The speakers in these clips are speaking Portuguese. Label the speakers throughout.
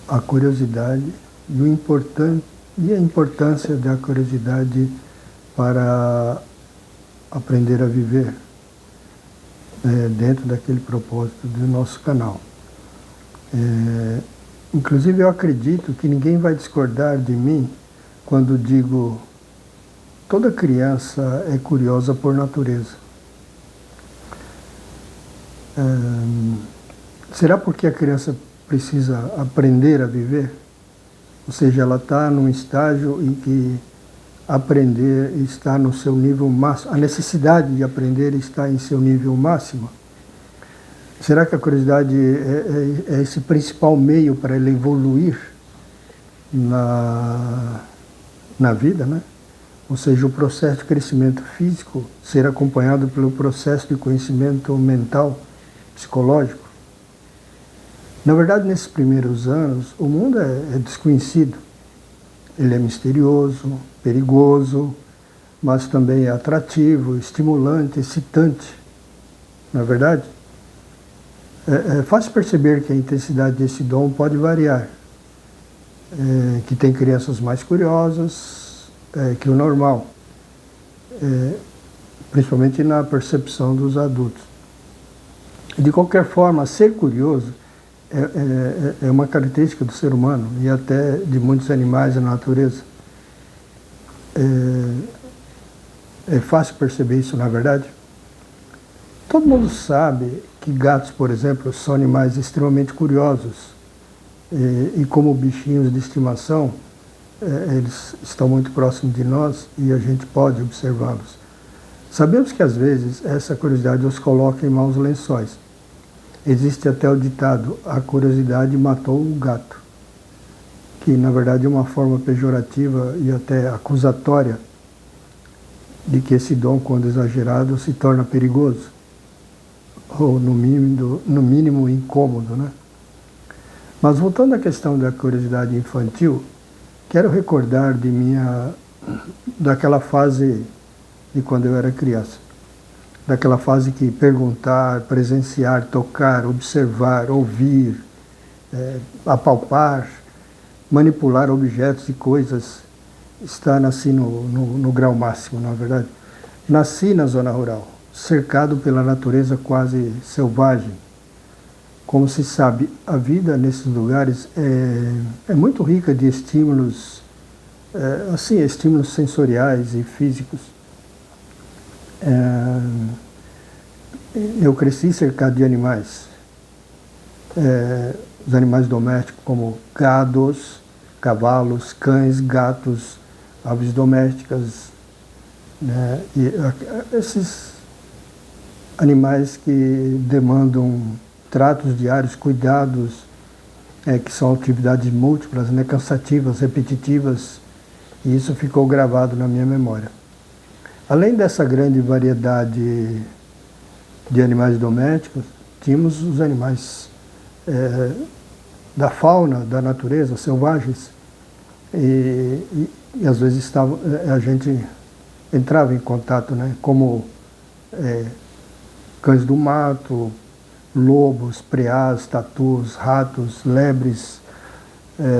Speaker 1: a curiosidade e a importância da curiosidade para aprender a viver dentro daquele propósito do nosso canal. Inclusive, eu acredito que ninguém vai discordar de mim quando digo toda criança é curiosa por natureza. Será porque a criança precisa aprender a viver? Ou seja, ela está num estágio em que aprender está no seu nível máximo, a necessidade de aprender está em seu nível máximo? Será que a curiosidade é esse principal meio para ele evoluir na vida, né? Ou seja, o processo de crescimento físico ser acompanhado pelo processo de conhecimento mental, psicológico? Na verdade, nesses primeiros anos, o mundo é desconhecido. Ele é misterioso, perigoso, mas também é atrativo, estimulante, excitante. Não é verdade? É fácil perceber que a intensidade desse dom pode variar. Que tem crianças mais curiosas que o normal, principalmente na percepção dos adultos. De qualquer forma, ser curioso é uma característica do ser humano e até de muitos animais na natureza. É fácil perceber isso, na verdade? Todo mundo sabe que gatos, por exemplo, são animais extremamente curiosos e como bichinhos de estimação, eles estão muito próximos de nós e a gente pode observá-los. Sabemos que às vezes essa curiosidade os coloca em maus lençóis. Existe até o ditado, a curiosidade matou o gato, que na verdade é uma forma pejorativa e até acusatória de que esse dom, quando exagerado, se torna perigoso, ou no mínimo incômodo, né? Mas voltando à questão da curiosidade infantil, quero recordar daquela fase de quando eu era criança. Daquela fase que perguntar, presenciar, tocar, observar, ouvir, apalpar, manipular objetos e coisas, está assim no grau máximo, na verdade. Nasci na zona rural, cercado pela natureza quase selvagem. Como se sabe, a vida nesses lugares é muito rica de estímulos, estímulos sensoriais e físicos. Eu cresci cercado de animais, os animais domésticos como gados, cavalos, cães, gatos, aves domésticas, né? E esses animais que demandam tratos diários, cuidados, que são atividades múltiplas, né, cansativas, repetitivas, e isso ficou gravado na minha memória. Além dessa grande variedade de animais domésticos, tínhamos os animais da fauna, da natureza, selvagens, e às vezes a gente entrava em contato, né, como cães do mato, lobos, preás, tatus, ratos, lebres,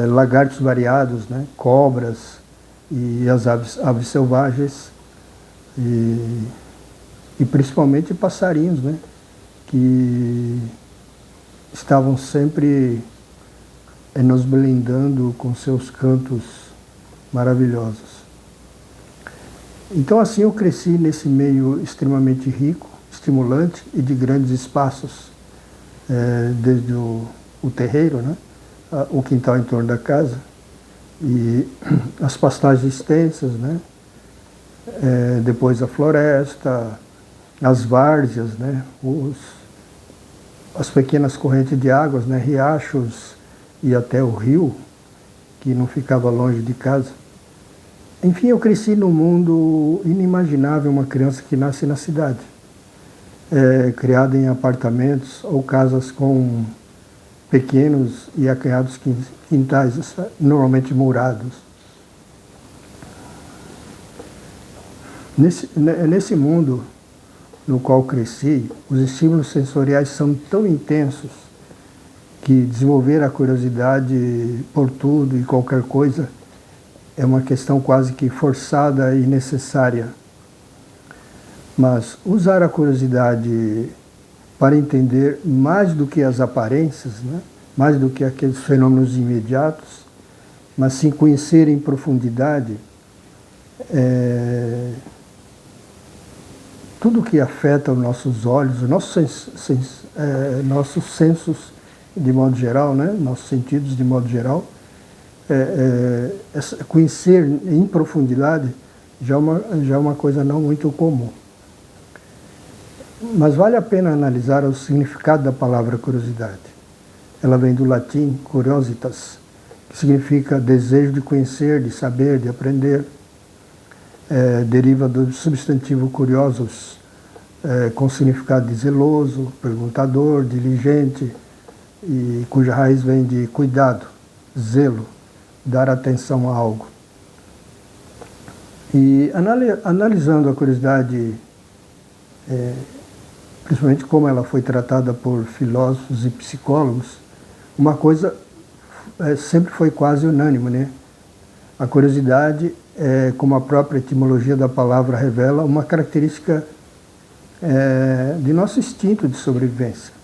Speaker 1: lagartos variados, né, cobras e as aves selvagens. E principalmente passarinhos, né, que estavam sempre nos blindando com seus cantos maravilhosos. Então assim eu cresci nesse meio extremamente rico, estimulante e de grandes espaços, desde o terreiro, né, o quintal em torno da casa, e as pastagens extensas, né, depois a floresta, as várzeas, né, as pequenas correntes de águas, né, riachos e até o rio, que não ficava longe de casa. Enfim, eu cresci num mundo inimaginável, uma criança que nasce na cidade, criada em apartamentos ou casas com pequenos e acanhados quintais, normalmente murados. Nesse mundo no qual cresci, os estímulos sensoriais são tão intensos que desenvolver a curiosidade por tudo e qualquer coisa é uma questão quase que forçada e necessária. Mas usar a curiosidade para entender mais do que as aparências, né? Mais do que aqueles fenômenos imediatos, mas sim conhecer em profundidade tudo que afeta os nossos olhos, os nossos sensos de modo geral, né? Nossos sentidos de modo geral. Conhecer em profundidade já é uma coisa não muito comum. Mas vale a pena analisar o significado da palavra curiosidade. Ela vem do latim curiositas, que significa desejo de conhecer, de saber, de aprender. Deriva do substantivo curiosus, com significado de zeloso, perguntador, diligente, e cuja raiz vem de cuidado, zelo, dar atenção a algo. E analisando a curiosidade, principalmente como ela foi tratada por filósofos e psicólogos, uma coisa sempre foi quase unânime, né? A curiosidade, como a própria etimologia da palavra revela, uma característica de nosso instinto de sobrevivência,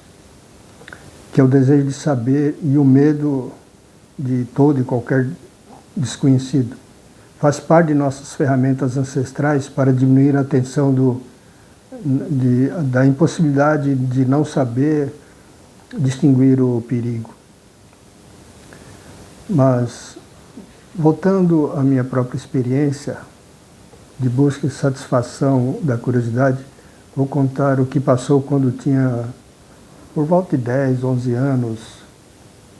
Speaker 1: que é o desejo de saber e o medo de todo e qualquer desconhecido. Faz parte de nossas ferramentas ancestrais para diminuir a tensão da impossibilidade de não saber distinguir o perigo. Mas, voltando à minha própria experiência de busca e satisfação da curiosidade, vou contar o que passou quando tinha por volta de 10, 11 anos,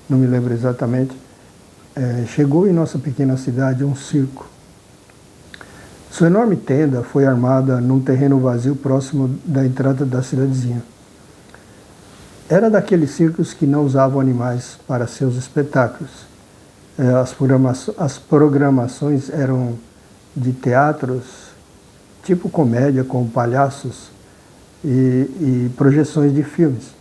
Speaker 1: não me lembro exatamente. Chegou em nossa pequena cidade um circo. Sua enorme tenda foi armada num terreno vazio próximo da entrada da cidadezinha. Era daqueles circos que não usavam animais para seus espetáculos. As programações eram de teatros, tipo comédia com palhaços e projeções de filmes.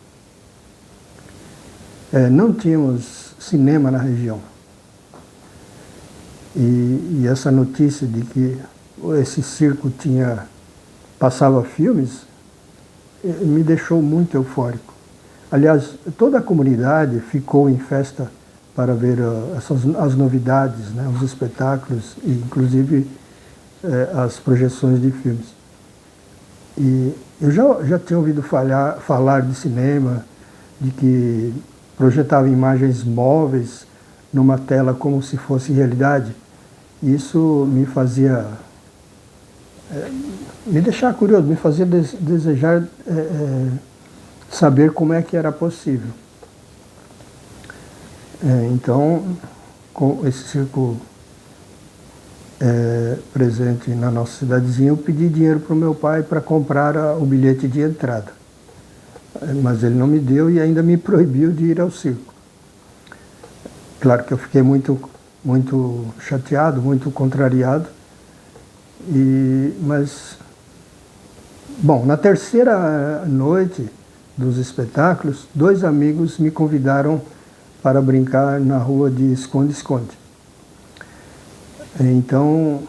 Speaker 1: Não tínhamos cinema na região. E essa notícia de que esse circo passava filmes me deixou muito eufórico. Aliás, toda a comunidade ficou em festa para ver as novidades, né, os espetáculos e inclusive as projeções de filmes. E eu já tinha ouvido falar de cinema, de que projetava imagens móveis numa tela como se fosse realidade. Isso me fazia me deixar curioso, me fazia desejar saber como é que era possível. Então, com esse circo presente na nossa cidadezinha, eu pedi dinheiro para o meu pai para comprar o bilhete de entrada. Mas ele não me deu e ainda me proibiu de ir ao circo. Claro que eu fiquei muito chateado, muito contrariado. Mas, bom, na terceira noite dos espetáculos, 2 amigos me convidaram para brincar na rua de esconde-esconde. Então,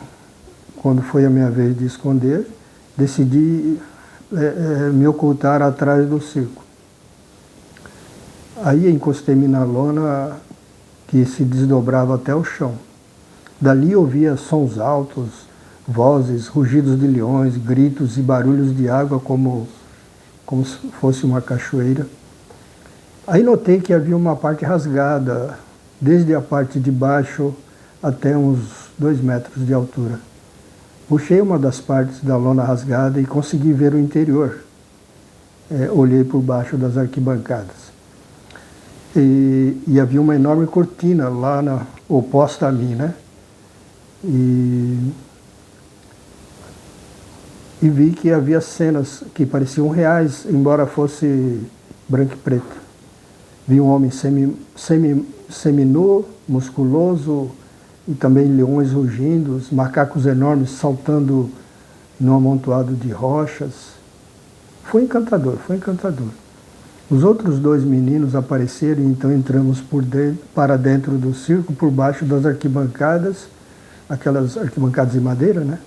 Speaker 1: quando foi a minha vez de esconder, decidi me ocultar atrás do circo. Aí encostei-me na lona que se desdobrava até o chão. Dali ouvia sons altos, vozes, rugidos de leões, gritos e barulhos de água como se fosse uma cachoeira. Aí notei que havia uma parte rasgada, desde a parte de baixo até uns 2 metros de altura. Puxei uma das partes da lona rasgada e consegui ver o interior. Olhei por baixo das arquibancadas. E havia uma enorme cortina lá oposta a mim, né? E vi que havia cenas que pareciam reais, embora fosse branco e preto. Vi um homem seminu, musculoso, e também leões rugindo, macacos enormes saltando no amontoado de rochas. Foi encantador, foi encantador. Os outros dois meninos apareceram e então entramos para dentro do circo, por baixo das arquibancadas, aquelas arquibancadas de madeira, né?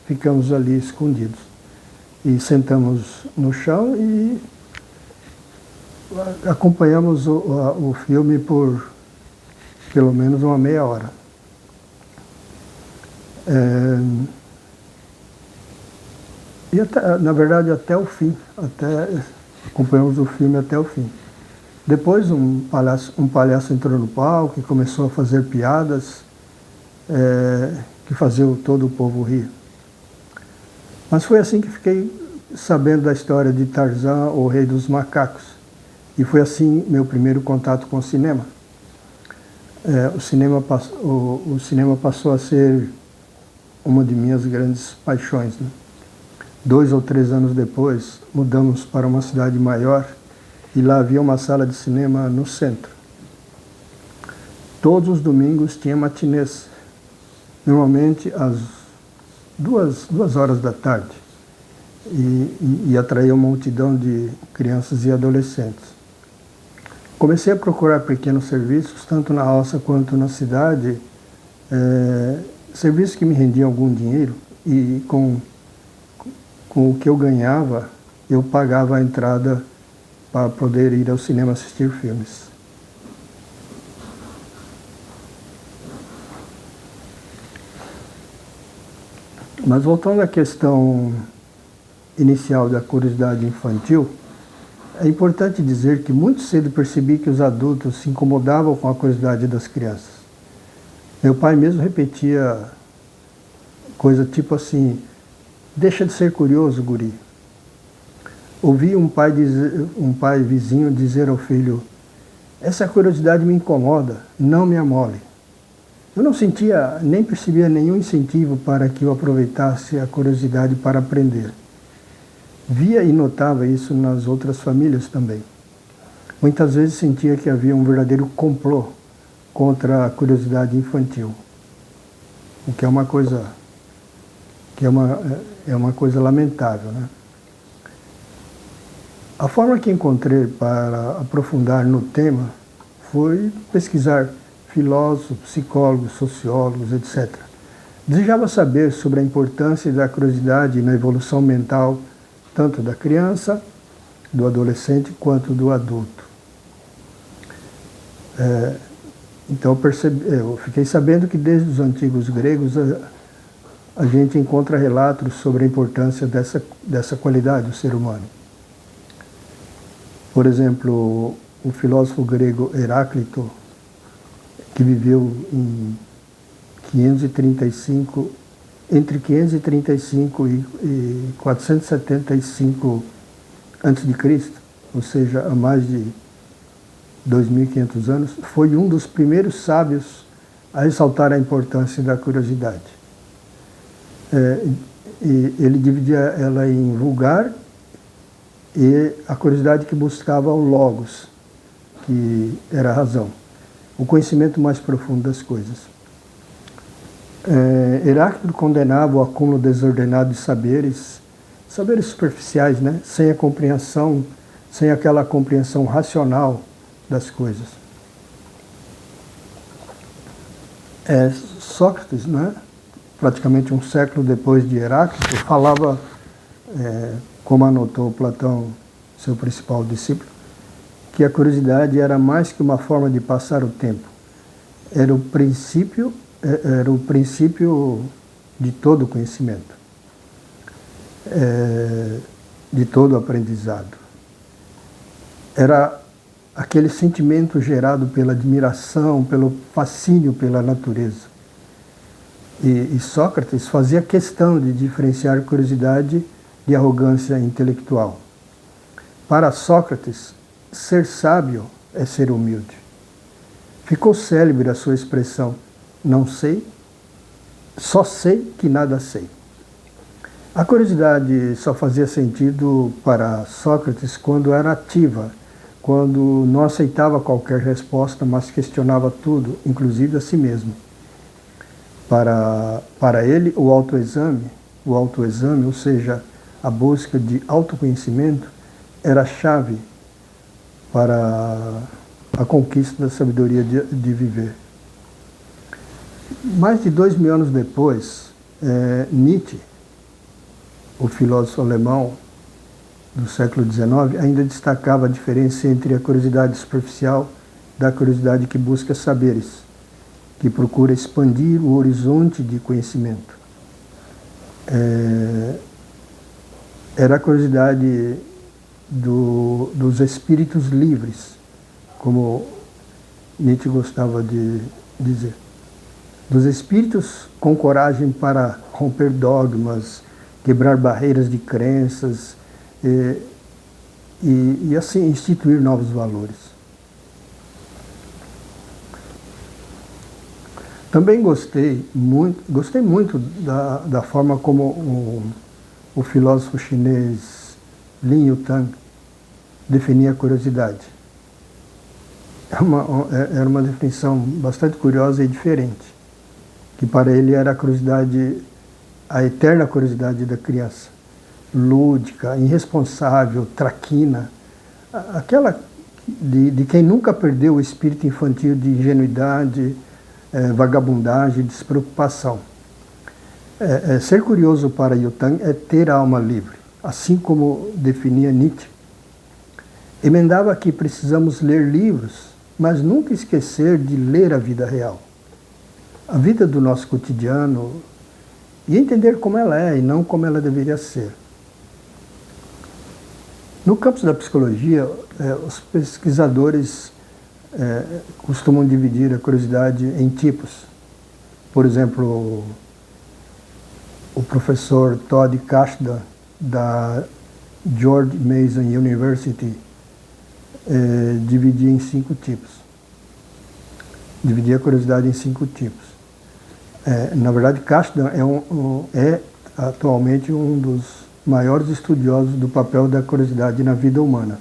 Speaker 1: Ficamos ali escondidos. E sentamos no chão e acompanhamos o filme por pelo menos uma meia hora. E até, na verdade até o fim, acompanhamos o filme até o fim. Depois um palhaço entrou no palco e começou a fazer piadas que faziam todo o povo rir. Mas foi assim que fiquei sabendo da história de Tarzan, o Rei dos Macacos. E foi assim meu primeiro contato com o cinema. O cinema passou a ser uma de minhas grandes paixões, né? 2 ou 3 anos depois, mudamos para uma cidade maior e lá havia uma sala de cinema no centro. Todos os domingos tinha matinês, normalmente às 2 horas da tarde, e atraía uma multidão de crianças e adolescentes. Comecei a procurar pequenos serviços, tanto na roça quanto na cidade, serviços que me rendiam algum dinheiro, e com o que eu ganhava, eu pagava a entrada para poder ir ao cinema assistir filmes. Mas voltando à questão inicial da curiosidade infantil, é importante dizer que muito cedo percebi que os adultos se incomodavam com a curiosidade das crianças. Meu pai mesmo repetia coisa tipo assim: deixa de ser curioso, guri. Ouvi um pai vizinho dizer ao filho: essa curiosidade me incomoda, não me amole. Eu não sentia, nem percebia nenhum incentivo para que eu aproveitasse a curiosidade para aprender. Via e notava isso nas outras famílias também. Muitas vezes sentia que havia um verdadeiro complô contra a curiosidade infantil, o que é uma coisa lamentável, né? A forma que encontrei para aprofundar no tema foi pesquisar filósofos, psicólogos, sociólogos, etc. Desejava saber sobre a importância da curiosidade na evolução mental, tanto da criança, do adolescente, quanto do adulto. Então eu fiquei sabendo que desde os antigos gregos a gente encontra relatos sobre a importância dessa qualidade do ser humano. Por exemplo, o filósofo grego Heráclito, que viveu entre 535 e 475 a.C., ou seja, há mais de 2.500 anos, foi um dos primeiros sábios a ressaltar a importância da curiosidade. E ele dividia ela em vulgar e a curiosidade que buscava o logos, que era a razão, o conhecimento mais profundo das coisas. Heráclito condenava o acúmulo desordenado de saberes superficiais, né? Sem a compreensão, sem aquela compreensão racional das coisas. Sócrates, né? Praticamente um século depois de Heráclito, falava, como anotou Platão, seu principal discípulo, que a curiosidade era mais que uma forma de passar o tempo. Era o princípio de todo conhecimento, de todo aprendizado. Era aquele sentimento gerado pela admiração, pelo fascínio pela natureza. E Sócrates fazia questão de diferenciar curiosidade de arrogância intelectual. Para Sócrates, ser sábio é ser humilde. Ficou célebre a sua expressão: não sei, só sei que nada sei. A curiosidade só fazia sentido para Sócrates quando era ativa, quando não aceitava qualquer resposta, mas questionava tudo, inclusive a si mesmo. Para ele, o autoexame, ou seja, a busca de autoconhecimento, era a chave para a conquista da sabedoria de viver. Mais de 2000 anos depois, Nietzsche, o filósofo alemão do século XIX, ainda destacava a diferença entre a curiosidade superficial da curiosidade que busca saberes, que procura expandir o horizonte de conhecimento. Era a curiosidade dos espíritos livres, como Nietzsche gostava de dizer. Dos espíritos com coragem para romper dogmas, quebrar barreiras de crenças e assim instituir novos valores. Também gostei muito da forma como o filósofo chinês Lin Yutang definia a curiosidade. Era uma definição bastante curiosa e diferente, que para ele era a curiosidade, a eterna curiosidade da criança, lúdica, irresponsável, traquina, aquela de quem nunca perdeu o espírito infantil de ingenuidade, vagabundagem, despreocupação. Ser curioso para Yutang é ter a alma livre, assim como definia Nietzsche. Emendava que precisamos ler livros, mas nunca esquecer de ler a vida real, a vida do nosso cotidiano, e entender como ela é e não como ela deveria ser. No campo da psicologia, os pesquisadores costumam dividir a curiosidade em tipos. Por exemplo, o professor Todd Kashdan, da George Mason University, dividia em 5 tipos. Dividia a curiosidade em 5 tipos. Na verdade, Kashdan é atualmente um dos maiores estudiosos do papel da curiosidade na vida humana.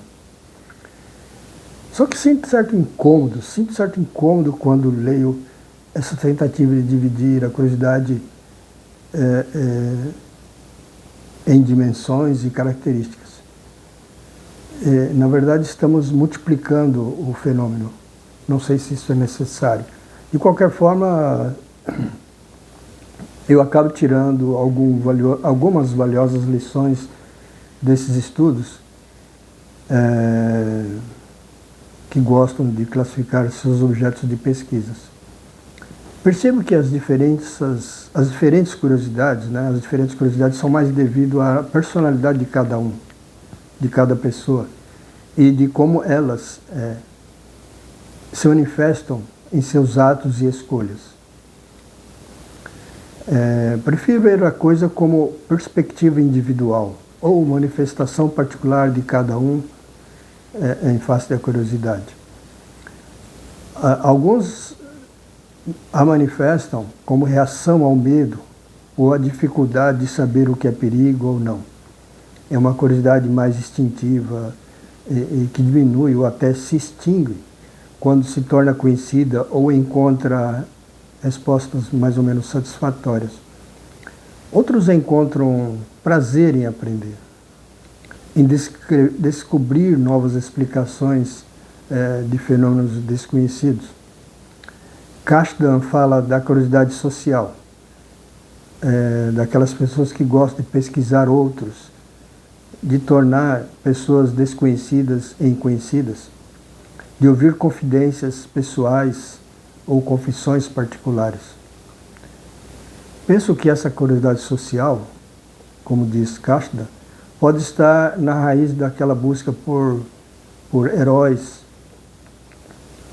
Speaker 1: Só que sinto certo incômodo quando leio essa tentativa de dividir a curiosidade em dimensões e características. Na verdade, estamos multiplicando o fenômeno. Não sei se isso é necessário. De qualquer forma, eu acabo tirando algumas valiosas lições desses estudos que gostam de classificar seus objetos de pesquisas. Percebo que as diferentes curiosidades, as diferentes curiosidades são mais devido à personalidade de cada um, de cada pessoa, e de como elas se manifestam em seus atos e escolhas. Prefiro ver a coisa como perspectiva individual, ou manifestação particular de cada um em face da curiosidade. Alguns a manifestam como reação ao medo ou à dificuldade de saber o que é perigo ou não. É uma curiosidade mais instintiva e que diminui ou até se extingue quando se torna conhecida ou encontra respostas mais ou menos satisfatórias. Outros encontram prazer em aprender, em descobrir novas explicações de fenômenos desconhecidos. Kashdan fala da curiosidade social, daquelas pessoas que gostam de pesquisar outros, de tornar pessoas desconhecidas em conhecidas, de ouvir confidências pessoais ou confissões particulares. Penso que essa curiosidade social, como diz Kashdan, pode estar na raiz daquela busca por heróis,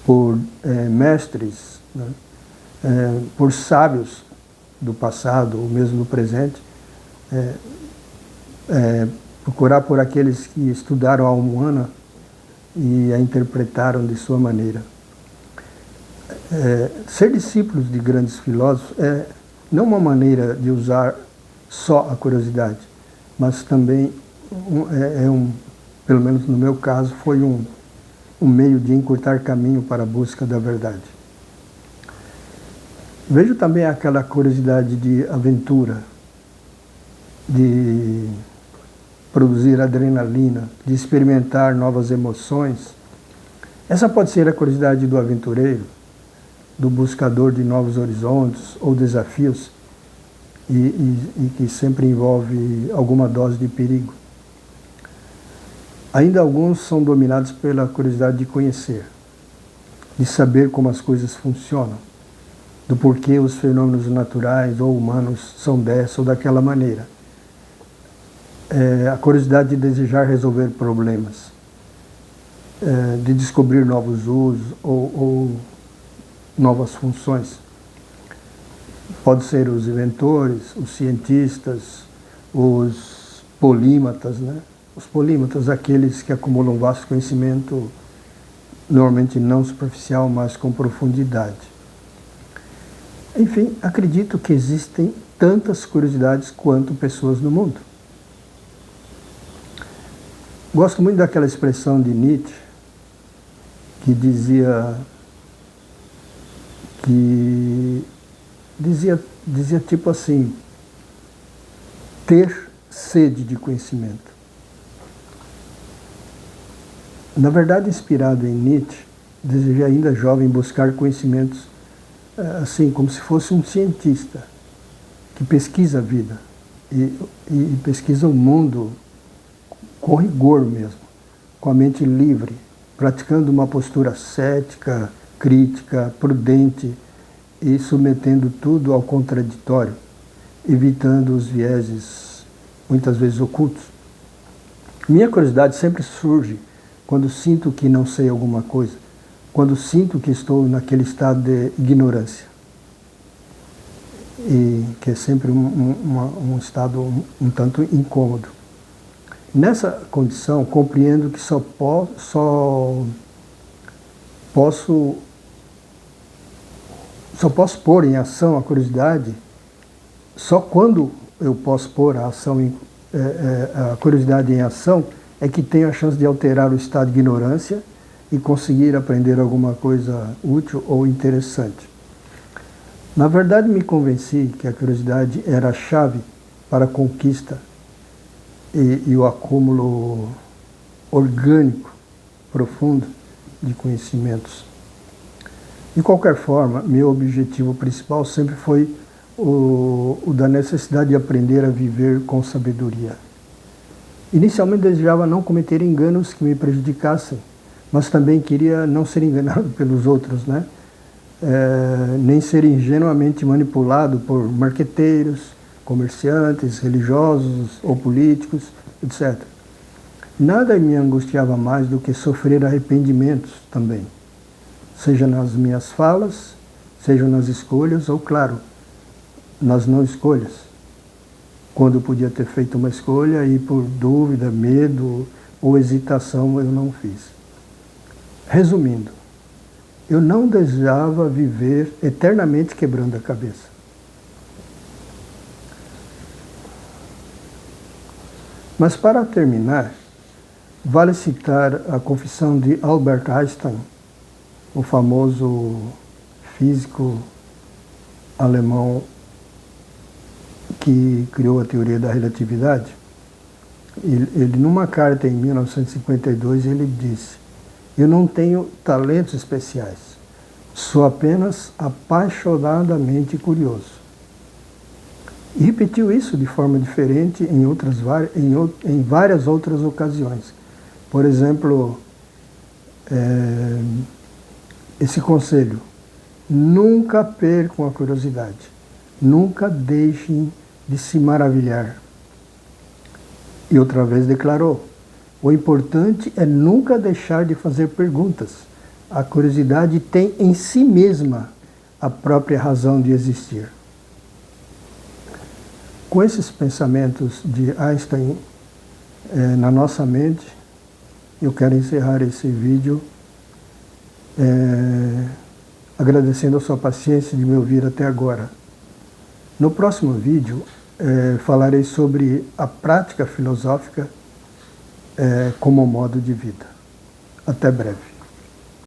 Speaker 1: por mestres, por sábios do passado ou mesmo do presente, procurar por aqueles que estudaram a alma humana e a interpretaram de sua maneira. Ser discípulos de grandes filósofos é não uma maneira de usar só a curiosidade, mas também pelo menos no meu caso, foi um meio de encurtar caminho para a busca da verdade. Vejo também aquela curiosidade de aventura, de produzir adrenalina, de experimentar novas emoções, Essa pode ser a curiosidade do aventureiro, do buscador de novos horizontes ou desafios e que sempre envolve alguma dose de perigo. Ainda alguns são dominados pela curiosidade de conhecer, de saber como as coisas funcionam, do porquê os fenômenos naturais ou humanos são dessa ou daquela maneira. A curiosidade de desejar resolver problemas, de descobrir novos usos ou novas funções. Pode ser os inventores, os cientistas, os polímatas, né? Os polímatas, aqueles que acumulam vasto conhecimento, normalmente não superficial, mas com profundidade. Enfim, acredito que existem tantas curiosidades quanto pessoas no mundo. Gosto muito daquela expressão de Nietzsche, que dizia tipo assim, ter sede de conhecimento. Na verdade, inspirado em Nietzsche, desejei ainda jovem buscar conhecimentos assim, como se fosse um cientista que pesquisa a vida e pesquisa o mundo com rigor mesmo, com a mente livre, praticando uma postura cética, crítica, prudente e submetendo tudo ao contraditório, evitando os vieses muitas vezes ocultos. Minha curiosidade sempre surge quando sinto que não sei alguma coisa, quando sinto que estou naquele estado de ignorância, e que é sempre um estado um tanto incômodo. Nessa condição, compreendo que só posso pôr em ação a curiosidade só quando eu posso pôr a curiosidade em ação é que tenho a chance de alterar o estado de ignorância e conseguir aprender alguma coisa útil ou interessante. Na verdade, me convenci que a curiosidade era a chave para a conquista e o acúmulo orgânico, profundo, de conhecimentos. De qualquer forma, meu objetivo principal sempre foi o da necessidade de aprender a viver com sabedoria. Inicialmente desejava não cometer enganos que me prejudicassem, mas também queria não ser enganado pelos outros, né? Nem ser ingenuamente manipulado por marqueteiros, comerciantes, religiosos ou políticos, etc. Nada me angustiava mais do que sofrer arrependimentos também, seja nas minhas falas, seja nas escolhas ou, claro, nas não escolhas. Quando eu podia ter feito uma escolha e por dúvida, medo ou hesitação eu não fiz. Resumindo, eu não desejava viver eternamente quebrando a cabeça. Mas para terminar, vale citar a confissão de Albert Einstein, o famoso físico alemão que criou a teoria da relatividade. Ele numa carta em 1952, ele disse: "Eu não tenho talentos especiais, sou apenas apaixonadamente curioso." E repetiu isso de forma diferente em várias outras ocasiões. Por exemplo, esse conselho: nunca percam a curiosidade, nunca deixem de se maravilhar. E outra vez declarou: o importante é nunca deixar de fazer perguntas. A curiosidade tem em si mesma a própria razão de existir. Com esses pensamentos de Einstein na nossa mente, eu quero encerrar esse vídeo agradecendo a sua paciência de me ouvir até agora. No próximo vídeo, falarei sobre a prática filosófica como modo de vida. Até breve.